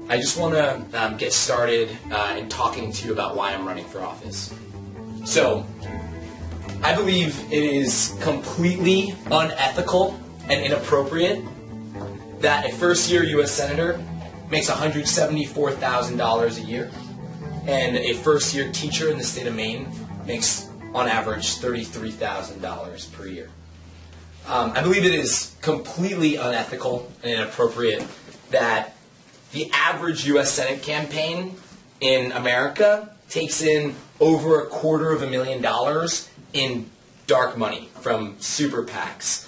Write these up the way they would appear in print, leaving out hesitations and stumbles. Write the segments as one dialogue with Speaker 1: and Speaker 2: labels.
Speaker 1: I just want to get started in talking to you about why I'm running for office. So, I believe it is completely unethical and inappropriate that a first-year U.S. Senator makes $174,000 a year, and a first-year teacher in the state of Maine makes, on average, $33,000 per year. I believe it is completely unethical and inappropriate that the average U.S. Senate campaign in America takes in over $250,000 in dark money from super PACs,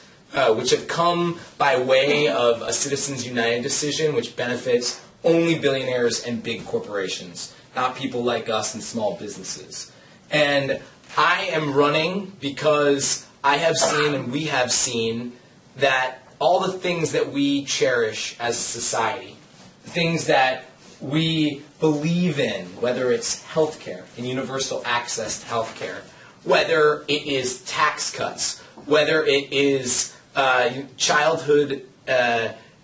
Speaker 1: which have come by way of a Citizens United decision which benefits only billionaires and big corporations, not people like us and small businesses. And I am running because I have seen and we have seen that all the things that we cherish as a society, things that we believe in, whether it's healthcare and universal access to healthcare, whether it is tax cuts, whether it is childhood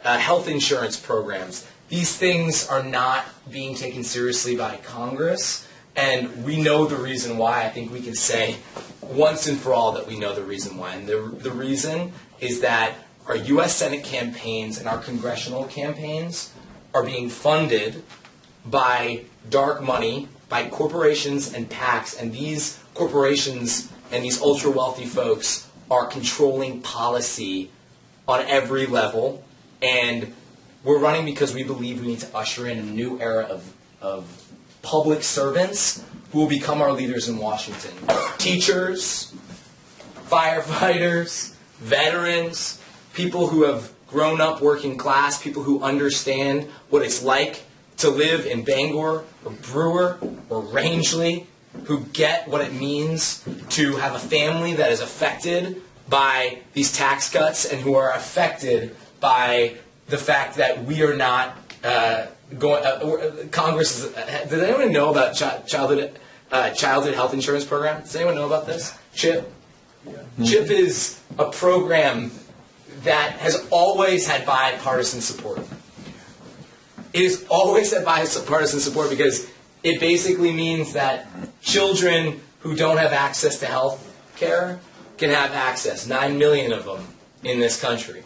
Speaker 1: health insurance programs, these things are not being taken seriously by Congress, and we know the reason why. I think we can say once and for all that we know the reason why. And the reason is that our U.S. Senate campaigns and our congressional campaigns are being funded by dark money, by corporations and PACs, and these corporations and these ultra-wealthy folks are controlling policy on every level, and we're running because we believe we need to usher in a new era of public servants who will become our leaders in Washington. Teachers, firefighters, veterans, people who have grown up working class, people who understand what it's like to live in Bangor or Brewer or Rangeley, who get what it means to have a family that is affected by these tax cuts and who are affected by the fact that we are not Congress is... Does anyone know about childhood health insurance program? Does anyone know about this? CHIP? Yeah. CHIP is a program that has always had bipartisan support. It has always had bipartisan support because it basically means that children who don't have access to health care can have access. 9 million of them in this country.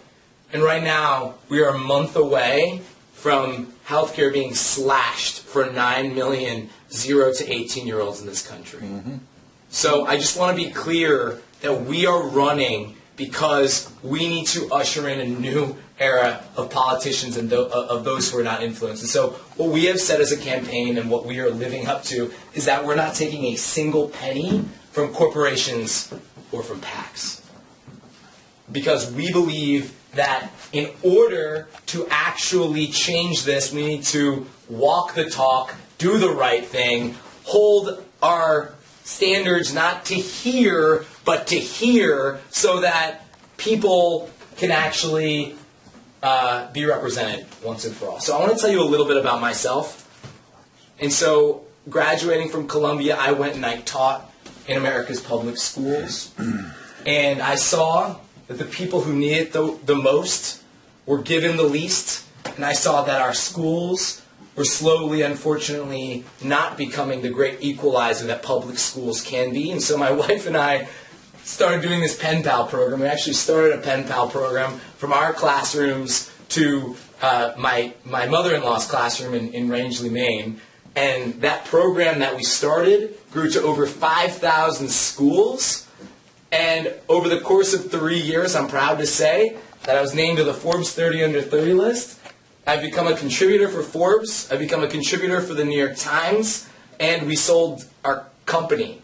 Speaker 1: And right now, we are a month away from health care being slashed for 9 million 0 to 18-year-olds in this country. Mm-hmm. So I just want to be clear that we are running because we need to usher in a new era of politicians and of those who are not influenced. And so what we have said as a campaign and what we are living up to is that we're not taking a single penny from corporations or from PACs. Because we believe that in order to actually change this, we need to walk the talk, do the right thing, hold our standards not to hear, but to hear, so that people can actually be represented once and for all. So I want to tell you a little bit about myself. And so, graduating from Columbia, I went and I taught in America's public schools. And I saw that the people who need it the most were given the least. And I saw that our schools were slowly, unfortunately, not becoming the great equalizer that public schools can be. And so my wife and I started doing this pen pal program. We actually started a pen pal program from our classrooms to my mother-in-law's classroom in Rangeley, Maine. And that program that we started grew to over 5,000 schools. And over the course of 3 years, I'm proud to say that I was named to the Forbes 30 Under 30 list. I've become a contributor for Forbes. I've become a contributor for the New York Times. And we sold our company.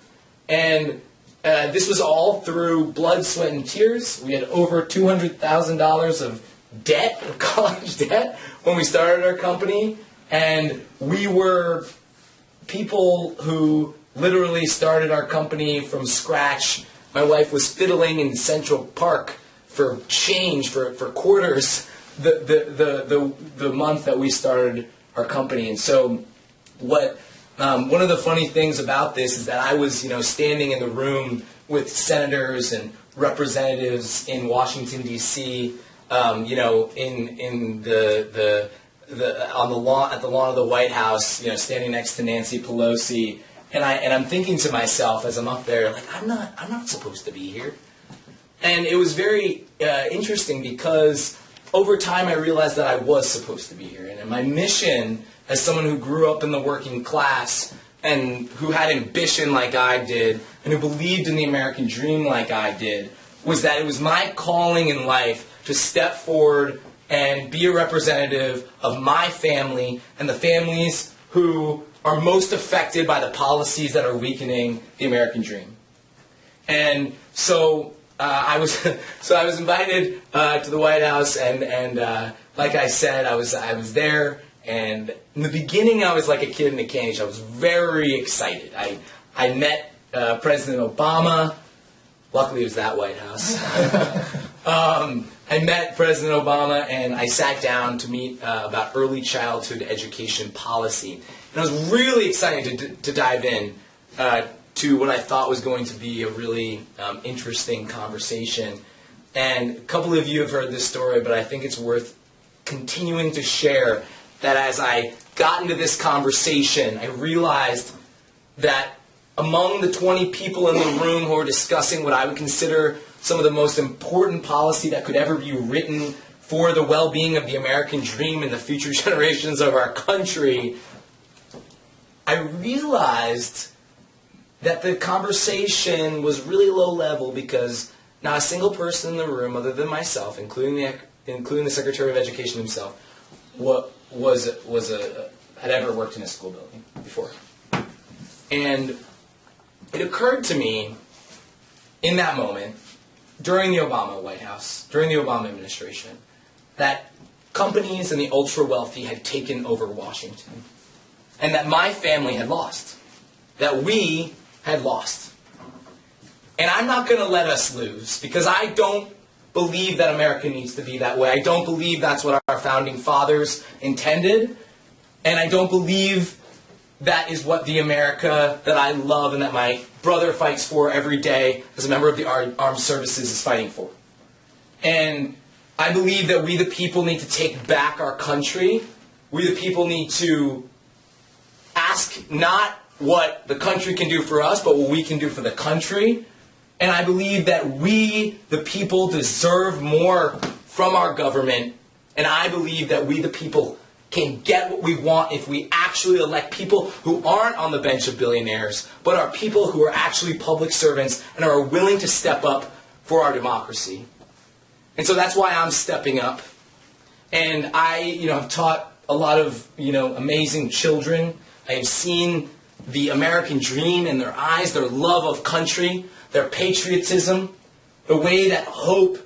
Speaker 1: And this was all through blood, sweat, and tears. We had over $200,000 of debt, of college debt, when we started our company. And we were people who literally started our company from scratch. My wife was fiddling in Central Park for change, for quarters, the month that we started our company. And so what one of the funny things about this is that I was, standing in the room with senators and representatives in Washington, D.C., in the on the lawn at the lawn of the White House, standing next to Nancy Pelosi, and I'm thinking to myself as I'm up there, like I'm not supposed to be here. And it was very interesting because over time I realized that I was supposed to be here, and my mission as someone who grew up in the working class and who had ambition like I did, and who believed in the American dream like I did, was that it was my calling in life to step forward and be a representative of my family and the families who are most affected by the policies that are weakening the American dream. And so I was invited to the White House, and like I said, I was there. And in the beginning, I was like a kid in a candy shop. I was very excited. I met President Obama. Luckily, it was that White House. I met President Obama, and I sat down to meet about early childhood education policy. And I was really excited to dive in to what I thought was going to be a really interesting conversation. And a couple of you have heard this story, but I think it's worth continuing to share that as I got into this conversation, I realized that among the 20 people in the room who were discussing what I would consider some of the most important policy that could ever be written for the well-being of the American dream and the future generations of our country, I realized that the conversation was really low level because not a single person in the room other than myself, including the Secretary of Education himself, had ever worked in a school building before. And it occurred to me in that moment, during the Obama White House, during the Obama administration, that companies and the ultra-wealthy had taken over Washington, and that my family had lost, that we had lost. And I'm not going to let us lose, because I don't believe that America needs to be that way. I don't believe that's what our founding fathers intended, and I don't believe that is what the America that I love and that my brother fights for every day as a member of the armed services is fighting for. And I believe that we the people need to take back our country. We the people need to ask not what the country can do for us, but what we can do for the country. And I believe that we, the people, deserve more from our government. And I believe that we, the people, can get what we want if we actually elect people who aren't on the bench of billionaires, but are people who are actually public servants and are willing to step up for our democracy. And so that's why I'm stepping up. And I, have taught a lot of, amazing children. I have seen the American dream in their eyes, their love of country, their patriotism, the way that hope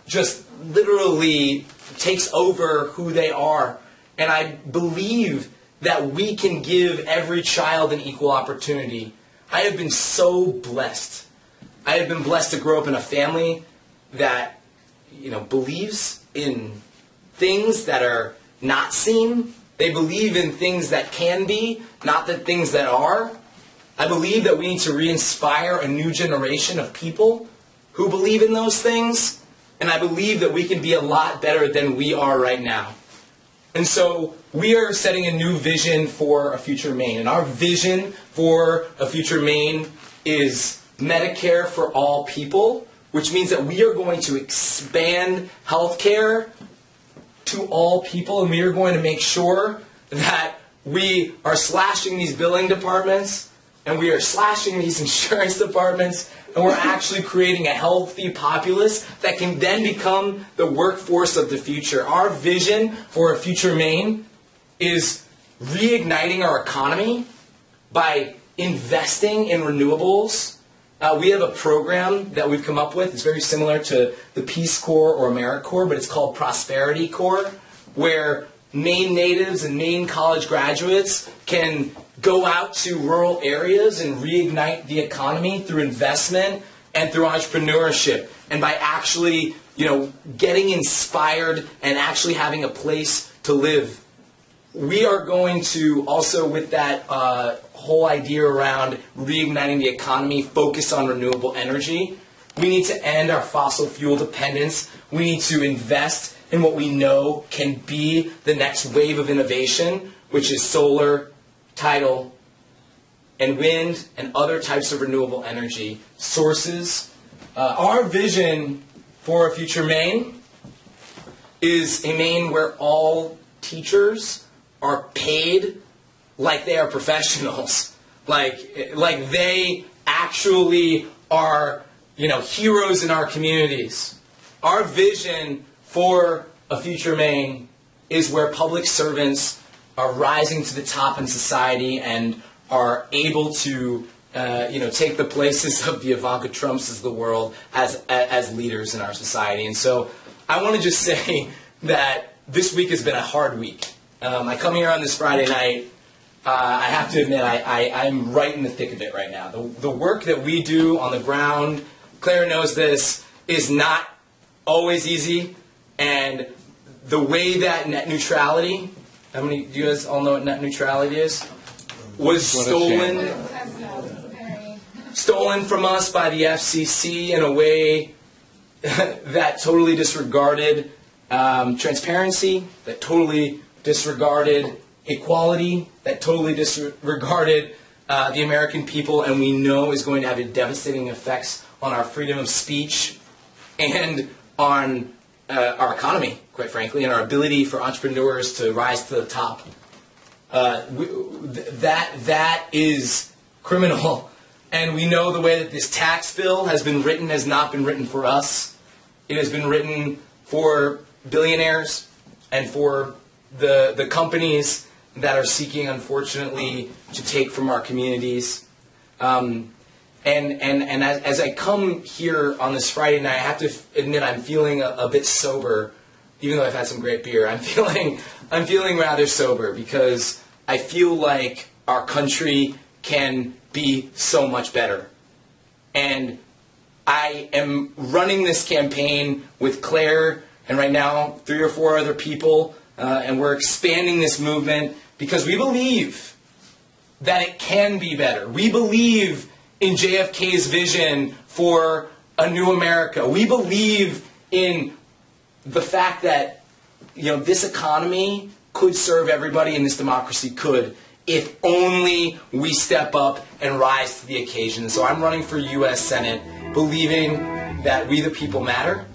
Speaker 1: just literally takes over who they are. And I believe that we can give every child an equal opportunity. I have been so blessed. I have been blessed to grow up in a family that, believes in things that are not seen. They believe in things that can be, not the things that are. I believe that we need to re-inspire a new generation of people who believe in those things. And I believe that we can be a lot better than we are right now. And so we are setting a new vision for a future Maine. And our vision for a future Maine is Medicare for all people, which means that we are going to expand healthcare to all people, and we are going to make sure that we are slashing these billing departments, and we are slashing these insurance departments, and we're actually creating a healthy populace that can then become the workforce of the future. Our vision for a future Maine is reigniting our economy by investing in renewables. We have a program that we've come up with. It's very similar to the Peace Corps or AmeriCorps, but it's called Prosperity Corps, where Maine natives and Maine college graduates can go out to rural areas and reignite the economy through investment and through entrepreneurship, and by actually, getting inspired and actually having a place to live. We are going to also, with that whole idea around reigniting the economy, focus on renewable energy. We need to end our fossil fuel dependence. We need to invest in what we know can be the next wave of innovation, which is solar, tidal, and wind, and other types of renewable energy sources. Our vision for a future Maine is a Maine where all teachers are paid like they are professionals, like they actually are, heroes in our communities. Our vision for a future Maine is where public servants are rising to the top in society and are able to, take the places of the Ivanka Trumps of the world as leaders in our society. And so I want to just say that this week has been a hard week. I come here on this Friday night. I have to admit, I'm right in the thick of it right now. The work that we do on the ground, Claire knows this, is not always easy. And the way that net neutrality, do you guys all know what net neutrality is? Was stolen from us by the FCC in a way that totally disregarded transparency, that totally disregarded equality, that totally disregarded the American people, and we know is going to have devastating effects on our freedom of speech and on our economy, quite frankly, and our ability for entrepreneurs to rise to the top. That is criminal. And we know the way that this tax bill has been written has not been written for us. It has been written for billionaires and for the companies that are seeking, unfortunately, to take from our communities. And as I come here on this Friday night, I have to admit I'm feeling a bit sober, even though I've had some great beer. I'm feeling rather sober because I feel like our country can be so much better. And I am running this campaign with Claire and right now 3 or 4 other people, and we're expanding this movement because we believe that it can be better. We believe in JFK's vision for a new America. We believe in the fact that this economy could serve everybody and this democracy could, if only we step up and rise to the occasion. So I'm running for U.S. Senate, believing that we the people matter,